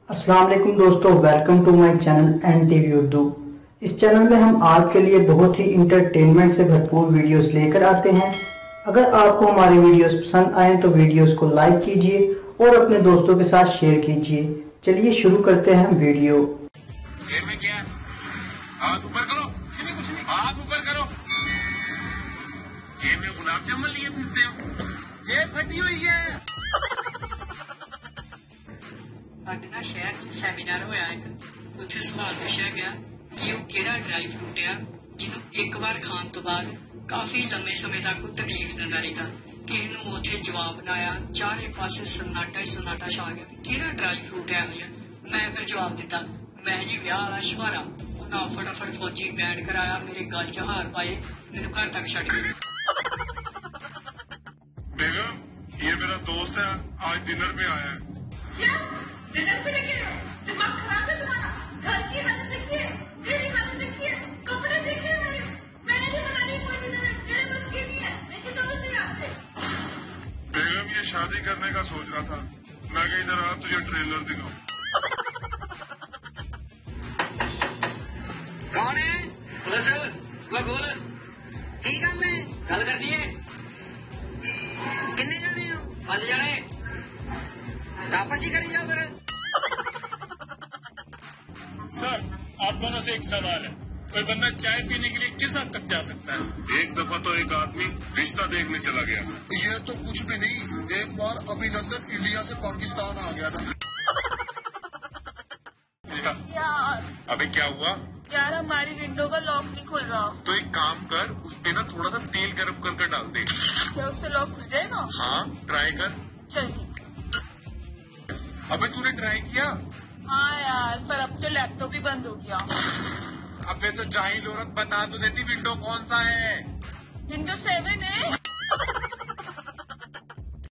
अस्सलाम वालेकुम दोस्तों, welcome to my channel NTV Urdu. इस चैनल में हम आपके लिए बहुत ही इंटरटेनमेंट से भरपूर वीडियोस लेकर आते हैं। अगर आपको हमारी वीडियोस पसंद आए तो वीडियोस को लाइक कीजिए और अपने दोस्तों के साथ शेयर कीजिए। चलिए शुरू करते हैं हम वीडियो। में क्या हाथ ऊपर करो, कुछ नहीं, हाथ ऊपर करो। जेब में गुलाब जामुन लिए फिरते हो, जेब फटी हुई है। ਸਾਡੇ ਸ਼ਹਿਰ 'ਚ ਸੈਮੀਨਾਰ ਹੋਇਆ ਇੱਕ ਉੱਥੇ ਸਵਾਲ ਪੁੱਛਿਆ ਗਿਆ ਕਿ ਉਹ ਕਿਹੜਾ ਡਰਾਈ ਫਰੂਟ ਆ ਜਿਹਨੂੰ ਇੱਕ ਵਾਰ ਖਾਣ ਤੋਂ ਬਾਅਦ ਕਾਫੀ ਲੰਮੇ ਸਮੇਂ ਤੱਕ ਉਹ ਤਕਲੀਫ ਦਿੰਦਾ ਰਹਿੰਦਾ। ਕਿਸੇ ਨੂੰ ਉੱਥੇ ਜਵਾਬ ਨਾ ਆਇਆ, ਚਾਰੇ ਪਾਸੇ ਸन्नाटा ਹੀ सन्नाटा ਛਾ ਗਿਆ। ਕਿਹੜਾ ਡਰਾਈ ਫਰੂਟ ਹੈ ਇਹ? ਮੈਂ ਫਿਰ ਜਵਾਬ ਦਿੱਤਾ, ਮੈਂ ਜੀ ਵਿਆਹ ਵਾਲਾ ਸ਼ਵਾਰਾ। ਉਹਨਾਂ ਫਟਾਫਟ ਫੌਜੀ ਬੈਂਡ ਕਰਾਇਆ, ਮੇਰੇ ਗਲ 'ਚ ਹਾਰ ਪਾਏ, ਮੈਨੂੰ ਘਰ तक ਛੱਡ गए। बेगम, ये मेरा दोस्त है, आज डिनर में आया है। क्या डिनर पे लेके आए? दिमाग खराब है तुम्हारा? घर की हालत देखिए, मेरी हालत देखिए, कपड़े देखिए मेरे। मैंने भी बना ली कोई डिनर, मेरे बस की नहीं है। मैं क्यों जाऊँ उसे यहाँ से? बेगम, ये शादी करने का सोच रहा था। मैं कहा इधर आ, तुझे ट्रेलर दिखाऊं। कौन है? बस वो बोल, ठीक है, मैं गल कर दिए। किन्ने जाने हो? 5 जाने। वापस ही करी जाओ फिर। सर, आप दोनों से एक सवाल है, कोई बंदा चाय पीने के लिए किस हद तक जा सकता है? एक दफा तो एक आदमी रिश्ता देखने चला गया। ये तो कुछ भी नहीं, एक बार अभिनंदन इंडिया से पाकिस्तान आ गया था। यार अबे क्या हुआ? यार हमारी विंडो का लॉक नहीं खुल रहा। तो एक काम कर, उस पे ना थोड़ा सा तेल गर्म कर डाल दे। क्या उससे लॉक खुल जाएगा? हाँ, ट्राई कर। चल ठीक। अबे तूने ट्राई किया? हाँ यार, पर अब तो लैपटॉप ही बंद हो गया। अबे तो जाहिल औरत, बता तो देती विंडो कौन सा है। विंडो 7